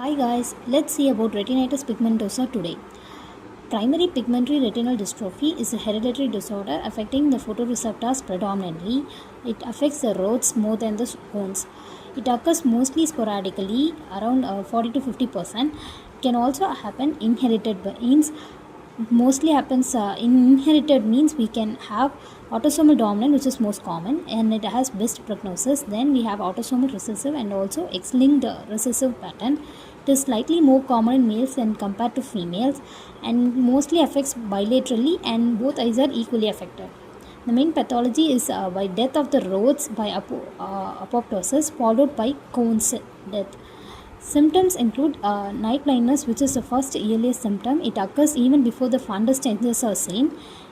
Hi guys, let's see about retinitis pigmentosa today. Primary pigmentary retinal dystrophy is a hereditary disorder affecting the photoreceptors predominantly. It affects the rods more than the cones. It occurs mostly sporadically, around 40 to 50%. Can also happen inherited means mostly happens in inherited means we can have autosomal dominant, which is most common, and it has best prognosis. Then we have autosomal recessive and also X-linked recessive pattern. It is slightly more common in males than compared to females and mostly affects bilaterally, and both eyes are equally affected. The main pathology is by death of the rods by apoptosis followed by cones death. Symptoms include night blindness, which is the first earliest symptom. It occurs even before the fundus changes are seen.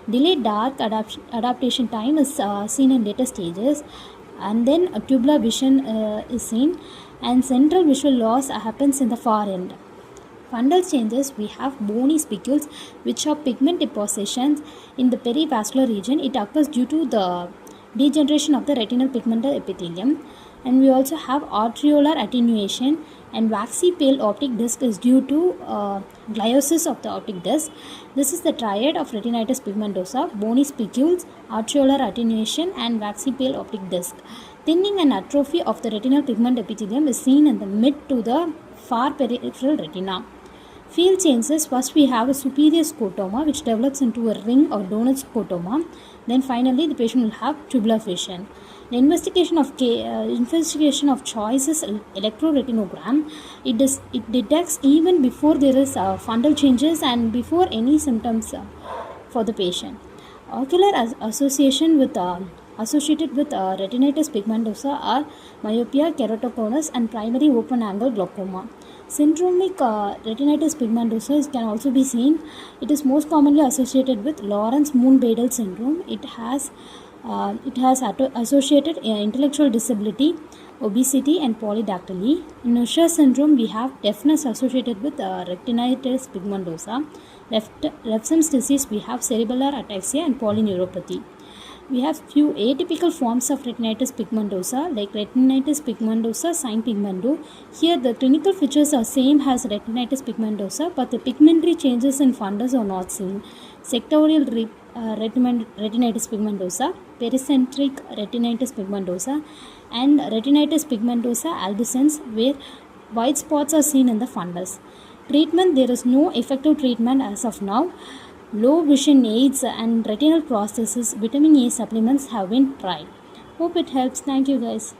Delayed dark adaptation time is seen in later stages, and then tubular vision is seen, and central visual loss happens in the far end. Fundal changes, we have bony spicules, which are pigment depositions in the perivascular region. It occurs due to the degeneration of the retinal pigmental epithelium. And we also have arteriolar attenuation, and waxy pale optic disc is due to gliosis of the optic disc. This is the triad of retinitis pigmentosa: bony spicules, arteriolar attenuation, and waxy pale optic disc. Thinning and atrophy of the retinal pigment epithelium is seen in the mid to the far peripheral retina. Field changes, first we have a superior scotoma which develops into a ring or donut scotoma. Then finally the patient will have tubular vision. The investigation of choice is electroretinogram. It detects even before there is fundal changes and before any symptoms for the patient. Ocular associated with retinitis pigmentosa are myopia, keratoconus, and primary open-angle glaucoma. Syndromic retinitis pigmentosa can also be seen. It is most commonly associated with Lawrence-Moon-Badel syndrome. It has associated intellectual disability, obesity, and polydactyly. In Usher syndrome, we have deafness associated with retinitis pigmentosa. Refsum's disease, we have cerebellar ataxia and polyneuropathy. We have few atypical forms of retinitis pigmentosa like retinitis pigmentosa sin pigmento. Here the clinical features are same as retinitis pigmentosa, but the pigmentary changes in fundus are not seen. Sectorial retinitis pigmentosa, pericentric retinitis pigmentosa, and retinitis pigmentosa albicans, where white spots are seen in the fundus. Treatment, there is no effective treatment as of now. Low vision aids and retinal prosthesis, vitamin A supplements have been tried. Hope it helps. Thank you guys.